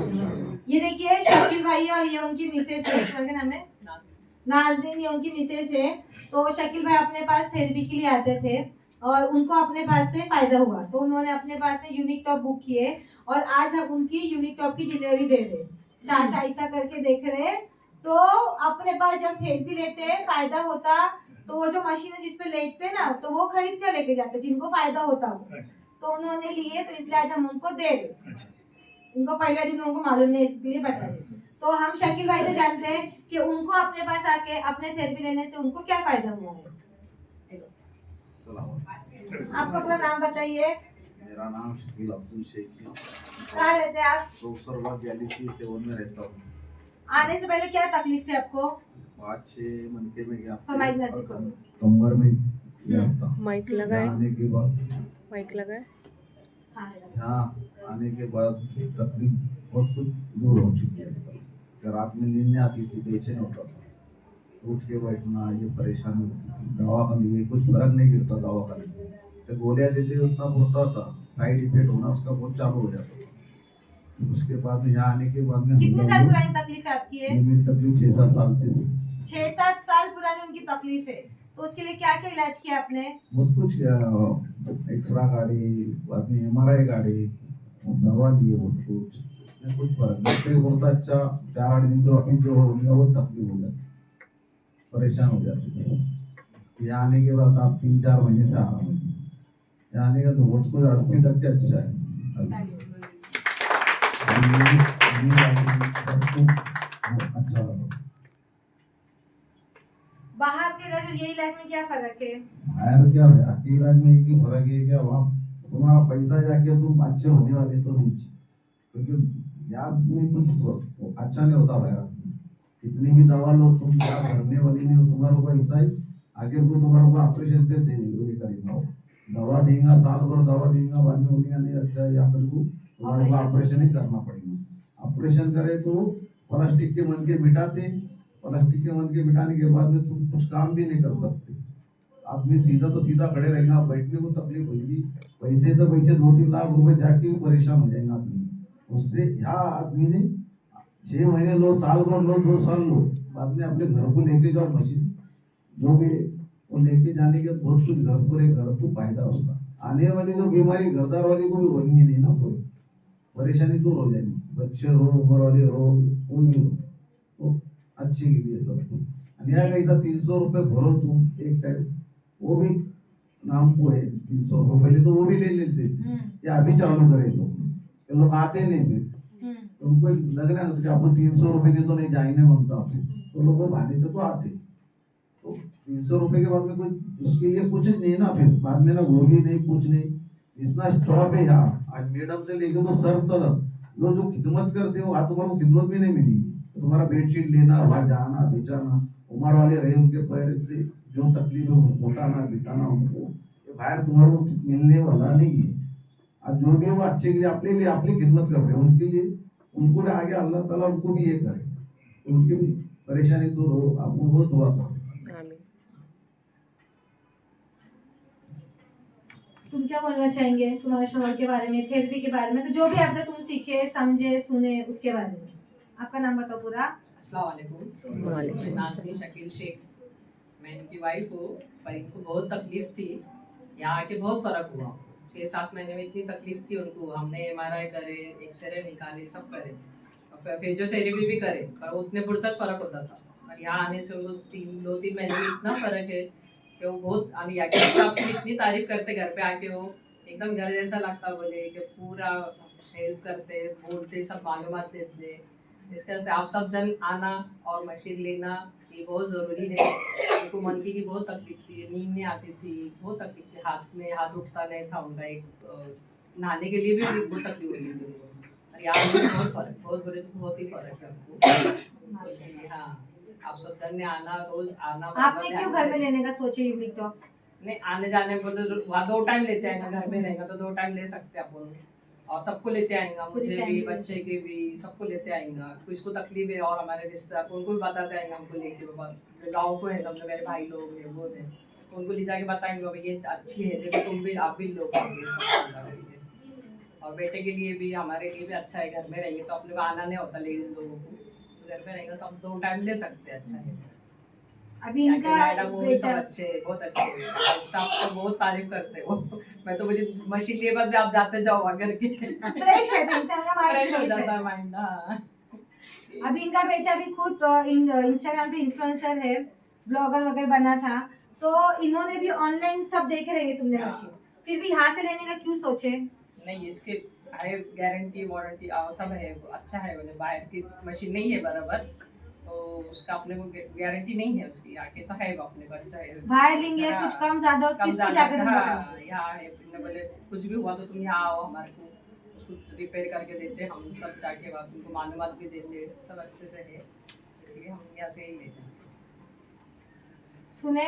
ये देखिए शकील भाई और ये उनकी मिसेस है, क्या नाम है, नाज़नीन, ये उनकी मिसेस है। तो शकील भाई अपने पास थेरेपी के लिए आते थे और उनको अपने पास से फायदा हुआ, तो उन्होंने अपने पास में यूनिक टॉप बुक किए और आज हम उनकी यूनिक टॉप की डिलीवरी दे रहे हैं। चाचा ऐसा करके देख रहे हैं, तो अपने पास जब थेरेपी लेते हैं फायदा होता, तो वो जो मशीन है जिसपे लेते हैं ना, तो वो खरीद कर लेके जाते जिनको फायदा होता हो, तो उन्होंने लिए, तो इसलिए आज हम उनको दे रहे। उनको पहले दिन उनको मालूम नहीं, इसलिए बता रहे। तो हम शकील भाई से जानते हैं कि उनको अपने पास आके अपने थेरेपी लेने से उनको क्या फायदा हुआ है। आप अपना नाम बताइए। मेरा नाम शकील अब्दुल शेख है। कहाँ रहते हैं आप? प्रोफेसर गैलेक्सी 7 में रहता हूँ। आने से पहले क्या तकलीफ थी आपको? 5-6 मनके में गया तो माइक नजदीक करो। कमर में गया था। माइक लगाए, आने के बाद माइक लगाए। यहाँ आने के बाद तकलीफ बहुत कुछ दूर हो चुकी है। रात में नींद नहीं आती थी, बेचैन होता था, उठ के बैठना, ये परेशानी होती थी। दवा खा लिए, कुछ फर्क नहीं गिरता दवा खाने से। तो गोलियां देते उतना होता था, साइड इफेक्ट होना उसका बहुत चालू हो जाता था। उसके बाद में यहाँ आने के बाद में कितने साल पुरानी तकलीफ है आपकी? है मेरी तकलीफ 6-7 साल से थी। 6-7 साल पुरानी उनकी तकलीफ है, तो उसके लिए क्या क्या इलाज किया आपने? बहुत कुछ किया, एक्सरा गाड़ी, बाद में MRI गाड़ी, दवा दी, बहुत कुछ, कुछ फर्क नहीं होता। अच्छा 4-8 दिन तो अभी जो हो गया वो तकलीफ हो जाती, परेशान हो जाती है। यहाँ आने के बाद आप 3-4 महीने से आराम है। यहाँ आने का तो बहुत कुछ 80% अच्छा है। अच्छा लगा। बाहर के इलाज और ये इलाज में क्या फर्क है? बाहर क्या है, आपके इलाज में एक ही फर्क है क्या वहाँ तुम्हारा पैसा जाके तुम अच्छे होने वाले तो नहीं, क्योंकि यहाँ में कुछ अच्छा नहीं होता बाहर। कितनी भी दवा लो तुम क्या करने वाली नहीं हो, तुम्हारा पैसा ही आगे को तुम्हारा ऑपरेशन पे दे करेगा। दवा देगा, साल भर दवा देगा, बाद में बोलेगा नहीं अच्छा है, आखिर को तुम्हारा ऑपरेशन ही करना पड़ेगा। ऑपरेशन करे तो प्लास्टिक के मन के मिटाते, प्लास्टिक के मन के मिटाने के बाद में तुम कुछ काम भी नहीं कर सकते। आदमी सीधा तो सीधा खड़े रहेगा, बैठने को तकलीफ होगी, पैसे तो पैसे 2-3 लाख रुपए जाके भी परेशान हो जाएगा आदमी। उससे यहाँ आदमी ने 6 महीने लो, साल भर लो, 2 साल लो, बाद में अपने घर को लेके जाओ, मशीन जो भी वो लेके जाने के बहुत कुछ घर को फायदा उसका। आने वाली जो बीमारी घरदार वाली को भी होनी नहीं ना, कोई परेशानी दूर हो जाएगी। बच्चे रो, उम्र वाले रो, कोई भी रो, तो अच्छे के लिए सब कुछ। अन्याय का इधर 300 रुपये भरो तुम एक टाइम, वो भी नाम को है 300 रुपये, पहले तो वो भी ले लेते थे, अभी चालू करे लोग आते नहीं फिर उनको लगना कि आपको 300 रुपये दे तो नहीं जाएंगे मांगता आपसे, तो लोगों भाने से तो आते। तो 300 रुपये के बाद में कोई उसके लिए कुछ नहीं ना, फिर बाद में ना गोली नहीं, कुछ नहीं, इतना स्टॉप है यहाँ। आज मैडम से लेके तो सर तक जो खिदमत करते हो, आज तुम्हारा खिदमत भी नहीं मिली। तो तुम्हारा बेडशीट लेना, वहाँ जाना, बेचाना, उम्र वाले रहे उनके पैर से जो तकलीफ है उठाना बिठाना उनको, ये बाहर तुम्हारा मिलने वाला नहीं है। आज जो भी वो अच्छे के लिए अपनी खिदमत कर रहे हैं, उनके लिए उनको भी आगे अल्लाह ताला उनको भी ये करे, उनकी भी परेशानी दूर हो, आप उनको दुआ करो। तुम क्या बोलना चाहेंगे तुम्हारे शौहर के बारे में, थेरेपी के बारे में, तो जो भी अब तक तुम सीखे समझे सुने उसके बारे में? आपका नाम बताओ पूरा। अस्सलाम वालेकुम। नाम थी शकील शेख, मैं इनकी वाइफ हूँ। पर इनको बहुत तकलीफ थी, यहाँ आके बहुत फ़र्क हुआ। 6-7 महीने में इतनी तकलीफ थी उनको, हमने MRI करे, एक्सरे निकाले, सब करे और फिजियोथेरेपी भी करे, पर उतने बुढ़ तक फ़र्क होता था। और यहाँ आने से उनको 2-3 महीने में इतना फ़र्क है कि वो बहुत, हम आपकी इतनी तारीफ करते घर पे आके, वो एकदम घर जैसा लगता, बोले कि पूरा हेल्प करते, बोलते, सब मालूमात देते। इसके वजह से आप सब जन आना और मशीन लेना ये बहुत ज़रूरी है। उनको मनकी की बहुत तकलीफ थी, नींद नहीं आती थी, बहुत तकलीफ थी, हाथ उठता नहीं था उनका, एक नहाने के लिए भी बहुत तकलीफ होती थी उनको। और यहाँ भी बहुत फ़र्क, बहुत ही फ़र्क है हमको। हाँ, आप सब जन ने आना, रोज़ आना। आपने क्यों घर में लेने का सोचे यूनिक टॉप? नहीं, आने जाने बोले वहाँ 2 टाइम लेते आएंगे, घर में रहेगा तो 2 टाइम ले सकते हैं अपन, और सबको लेते आएंगे, मुझे भी, बच्चे के भी, सबको लेते आएंगे। तो इसको तकलीफ है और हमारे रिश्तेदार उनको भी बताते आएंगे, हमको लेके बाबा गाँव को है, सब मेरे भाई लोग हैं वो है, उनको ले जाके बताएंगे बाबा ये अच्छी है, देखो तुम भी, आप भी लोग। और बेटे के लिए भी, हमारे लिए भी अच्छा है। घर में रहेंगे तो अपने को आना नहीं होता लेडीज लोगों को, तो घर में रहेंगे तो हम 2 टाइम ले सकते हैं। अच्छा है। अभी यहाँ इनका के मैडम वो भी सब बेटा अच्छे, बहुत अच्छे हैं। स्टाफ तो बहुत तारीफ करते हो। मैं तो बोली मशीन लिए बाद भी आप जाते जाओ अगर के फ्रेश है, इंसान का माइंड फ्रेश हो फ्रेश जाता है। है माइंड। हाँ अभी इनका बेटा भी खुद इंस्टाग्राम पे इन्फ्लुएंसर है, ब्लॉगर वगैरह बना था, तो इन्होंने भी ऑनलाइन सब देखे रहेंगे तुमने हाँ। मशीन, फिर भी यहाँ से लेने का क्यों सोचे? नहीं, इसके है गारंटी वारंटी सब है, अच्छा है। मतलब बाहर की मशीन नहीं है बराबर, तो उसका अपने को गारंटी नहीं है उसकी। आके तो है अपने को अच्छा है। बाहर लेंगे हाँ, कुछ कम ज्यादा कम किसको ज्यादा जाकर तुम हाँ, बताओगे? यहाँ है। तुमने बोले कुछ भी हुआ तो तुम यहाँ आओ हमारे को, उसको रिपेयर करके देते हैं हम सब। जाके बाद तुमको मालूमात भी देंगे, सब अच्छे से है, इसलिए हम यहाँ से ही लेते हैं। सुने,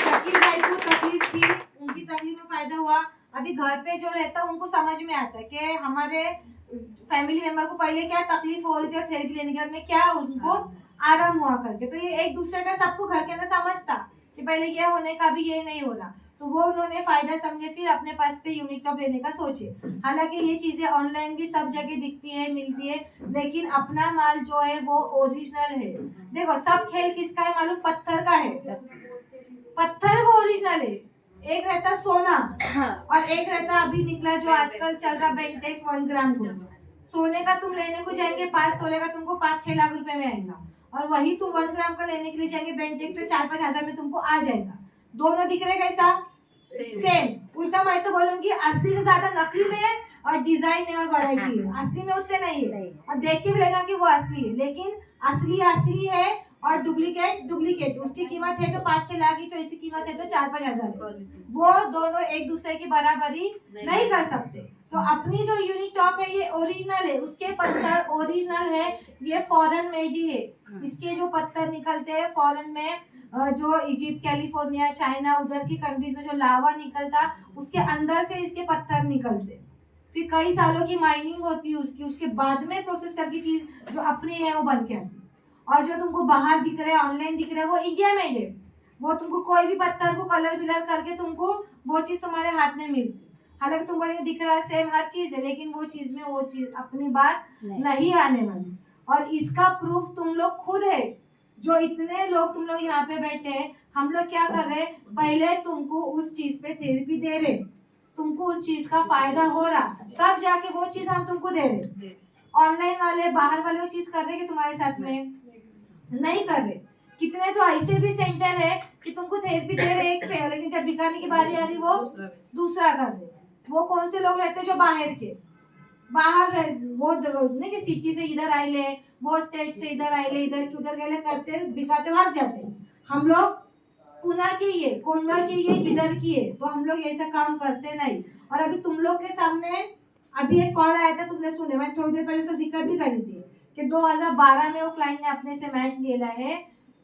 शकील भाई को तकलीफ थी, उनकी तकलीफ में फायदा हुआ। अभी घर पे जो रहता है उनको समझ में आता है कि हमारे फैमिली मेंबर को पहले क्या तकलीफ हो रही थी और थेरेपी लेने के बाद में क्या उनको आराम हुआ करके, तो ये एक दूसरे का सबको घर के अंदर समझता कि पहले ये होने का, अभी ये नहीं हो रहा, तो वो उन्होंने फायदा समझे, फिर अपने पास पे यूनिक टॉप लेने का सोचे। हालांकि ये चीजें ऑनलाइन भी सब जगह दिखती है, मिलती है, लेकिन अपना माल जो है वो ओरिजिनल है। देखो सब खेल किसका है मालूम? पत्थर का है। पत्थर वो ओरिजिनल है। एक रहता सोना और एक रहता अभी निकला जो आजकल चल रहा बेंटेक्स 1 ग्राम को। सोने का तुम लेने को जाएंगे 5 तोले का तुमको 5-6 लाख रुपए में आएगा, और वही तुम 1 ग्राम का लेने के लिए जाएंगे बेंटेक्स से 4-5 हजार में तुमको आ जाएगा। दोनों दिख रहे कैसा? सेम। उल्टा मैं तो बोलूंगी असली से ज्यादा नकली में है और डिजाइन है और वैरायटी है, असली में उससे नहीं है। और देख के भी लगेगा कि वो असली है, लेकिन असली असली है और डुप्लीकेट डुप्लीकेट। उसकी कीमत है तो 5-6 लाख की, तो इसकी कीमत है तो 4-5 हजार है। वो दोनों एक दूसरे की बराबरी नहीं कर सकते। तो अपनी जो यूनिक टॉप है ये ओरिजिनल है, उसके पत्थर ओरिजिनल है, ये फॉरेन मेड ही है। इसके जो पत्थर निकलते हैं फॉरेन में, जो इजिप्ट, कैलिफोर्निया, चाइना, उधर की कंट्रीज में जो लावा निकलता, उसके अंदर से इसके पत्थर निकलते, फिर कई सालों की माइनिंग होती है उसकी, उसके बाद में प्रोसेस करके चीज जो अपनी है वो बन के आती। और जो तुमको बाहर दिख रहा है, ऑनलाइन दिख रहा है, वो इंडिया मेड है। वो तुमको कोई भी पत्थर को कलर विलर करके तुमको वो चीज तुम्हारे हाथ में मिलती। हालांकि तुमको ये दिख रहा है सेम हर चीज है, लेकिन वो चीज में वो चीज अपनी बात नहीं आने वाली। और इसका प्रूफ तुम लोग खुद है, जो इतने लोग तुम लोग यहाँ पे बैठे हैं। हम लोग क्या कर रहे हैं, पहले तुमको उस चीज पे थेरेपी दे रहे, तुमको उस चीज का फायदा हो रहा, तब जाके वो चीज हम तुमको दे रहे। ऑनलाइन वाले बाहर वाले वो चीज कर रहे कि तुम्हारे साथ में नहीं कर रहे। कितने तो ऐसे भी सेंटर है कि तुमको थेरेपी दे रहे एक पे, लेकिन जब बिकाने की बारी आ रही वो दूसरा कर रहे। वो कौन से लोग रहते जो बाहर के, बाहर वो नहीं कि सिटी से इधर आए ले, वो स्टेट से इधर आए ले, इधर की उधर गए करते बिकाते भाग जाते। हम लोग पुना के ये, कोंडा के ये, इधर की है, तो हम लोग ऐसा काम करते नहीं। और अभी तुम लोग के सामने अभी एक कॉल आया था, तुमने सुने, मैं थोड़ी देर पहले उसका जिक्र भी करी थी कि 2012 में वो क्लाइंट ने अपने से मैट लेना है,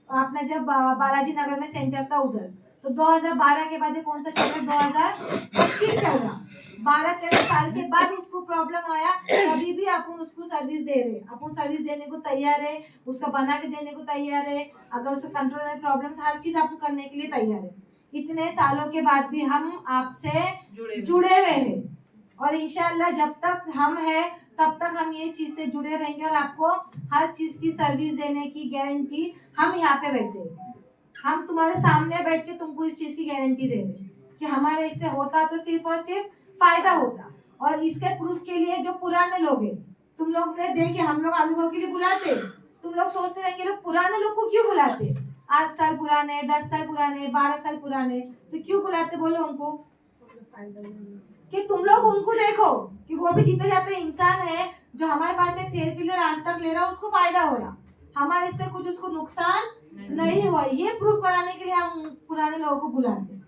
अपना जब बालाजी नगर में सेंटर था उधर, तो 2012 के बाद कौन सा चल रहा है, 2025 चल रहा, 12-13 साल के बाद उसको प्रॉब्लम आया, अभी भी अपन उसको सर्विस दे रहे, अपन सर्विस देने को तैयार है, उसका बना के देने को तैयार है। अगर उसको कंट्रोल में प्रॉब्लम था, हर चीज अपन करने के लिए तैयार है। इतने सालों के बाद भी हम आपसे जुड़े हुए हैं, और इंशाल्लाह जब तक हम हैं तब तक हम ये चीज से जुड़े रहेंगे, और आपको हर चीज की सर्विस देने की गारंटी हम यहाँ पे बैठे हैं। हम तुम्हारे सामने बैठ के तुमको इस चीज की गारंटी दे रहे हैं कि हमारे इससे होता तो सिर्फ और सिर्फ फायदा होता। और इसके प्रूफ के लिए जो पुराने लोग हैं, तुम लोग ने देखे, हम लोग अनुभव के लिए बुलाते, तुम लोग सोचते रहे कि लोग पुराने लोग को क्यों बुलाते, 8 साल पुराने, 10 साल पुराने, 12 साल पुराने, तो क्यों बुलाते बोलो उनको, कि तुम लोग उनको देखो कि वो भी जीते जाते इंसान है, जो हमारे पास एक थेरेपी ले आज तक ले रहा, उसको फायदा हो रहा, हमारे इससे कुछ उसको नुकसान नहीं हुआ। ये प्रूफ कराने के लिए हम पुराने लोगों को बुलाते।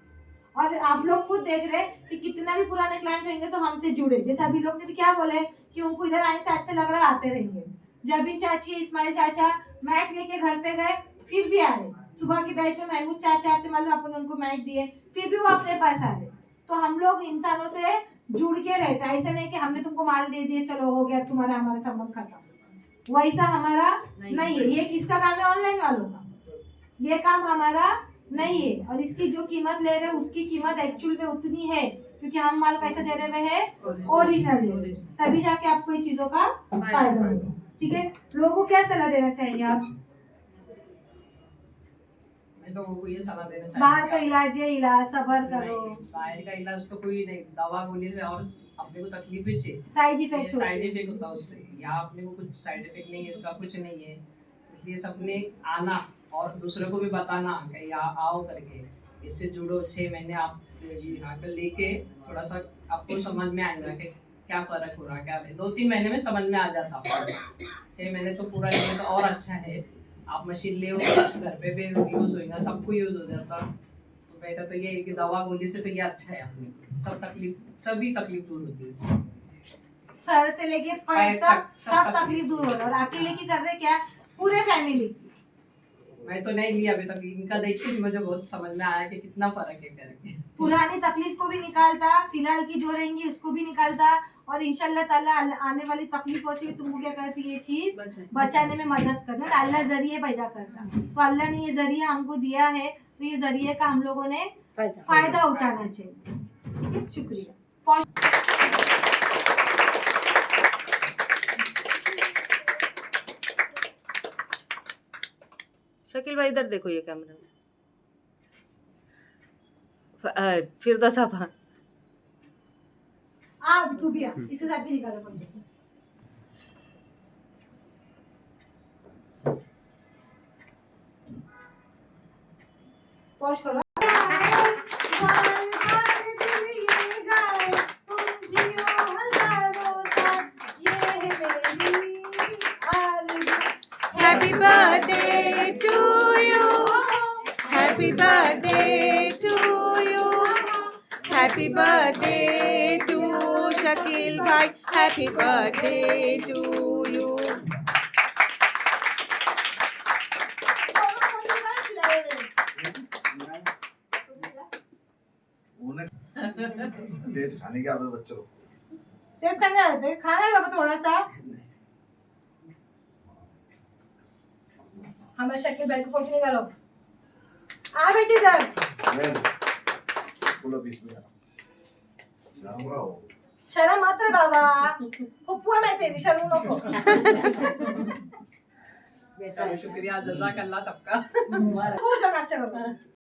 और आप लोग खुद देख रहे कि कितना भी पुराने क्लाइंट होंगे तो हमसे जुड़े, जैसे अभी लोग ने भी क्या बोले कि उनको इधर आने से अच्छा लग रहा, आते रहेंगे। जबीन चाची, इस्माइल चाचा मैट लेके घर पे गए, फिर भी आ रहे। सुबह की बैच में महमूद चाचा आते, मतलब अपन उनको मैट दिए, फिर भी वो अपने पास आ रहे। तो हम लोग इंसानों से जुड़ के रहते, ऐसा नहीं कि हमने तुमको माल दे दिए चलो हो गया तुम्हारा हमारा संबंध खत्म, वैसा हमारा नहीं है। ये किसका काम है, ऑनलाइन वालों का, ये काम हमारा नहीं है। और इसकी जो कीमत ले रहे उसकी कीमत एक्चुअल में उतनी है, क्योंकि हम माल कैसा दे रहे हैं, ओरिजिनल दे रहे हैं, तभी जाके आपको इन चीजों का फायदा होगा। ठीक है, लोगों को क्या सलाह देना चाहिए आप? मैं लोगों को ये सलाह देना बाहर का चाहूंगी इलाज है, इलाज सबर करो, बाहर का इलाज तो कोई नहीं, दवा गोली से और अपने को तकलीफ भी चाहिए, साइड इफेक्ट साइड इफेक्ट होता है उससे। यहाँ अपने को कुछ साइड इफेक्ट नहीं है, इसका कुछ नहीं है। इसलिए सबने आना और दूसरों को भी बताना कि यहाँ आओ करके, इससे जुड़ो। 6 महीने आप यहाँ पे लेके थोड़ा सा आपको समझ में आएगा कि क्या फर्क हो रहा है, क्या नहीं। 2-3 महीने में समझ में आ जाता है। 6 महीने तो पूरा लिए तो और अच्छा है। आप मशीन ले घर पे भी यूज होगा, सबको यूज हो जाता। तो बेटा तो ये है कि दवा गोली से तो ये अच्छा है, अपने को सभी तकलीफ दूर होती है इससे। सर से लेके पैर तक सब तकलीफ दूर हो रहा है। और अकेले की कर रहे क्या, पूरे फैमिली। मैं तो नहीं लिया अभी तक, इनका देख के मुझे बहुत समझ में आया कि कितना फर्क है करके। पुरानी तकलीफ को भी निकालता, फिलहाल की जो रहेंगी उसको भी निकालता, और इंशाल्लाह ताला आने वाली तकलीफों से भी तुमको क्या करती है, ये चीज बचाने में मदद करना। तो अल्लाह जरिए पैदा करता, तो अल्लाह ने ये जरिया हमको दिया है, तो ये जरिए का हम लोगों ने फायदा उठाना चाहिए। ठीक है, शुक्रिया। शकील भाई इधर देखो, ये कैमरा फिरदौस आपा। तू भी आ, इसके साथ भी निकालो पंडित। पॉज करो। Happy birthday to you. Happy birthday to you. Happy birthday to Shakil bhai. Happy birthday to you. तेज खाने की आदत बच्चों को। तेज खाने आते हैं, खाना है बाबा थोड़ा सा। हमारे शकील भाई को फोटो निकालो। आ बेटी इधर। फुल पीस में जाऊंगा वो। शर्म मत रे बाबा, फुप्पू मैं तेरी, शर्म नको। चलो शुक्रिया, जज़ाकल्लाह सबका। खूब नाश्ता करो।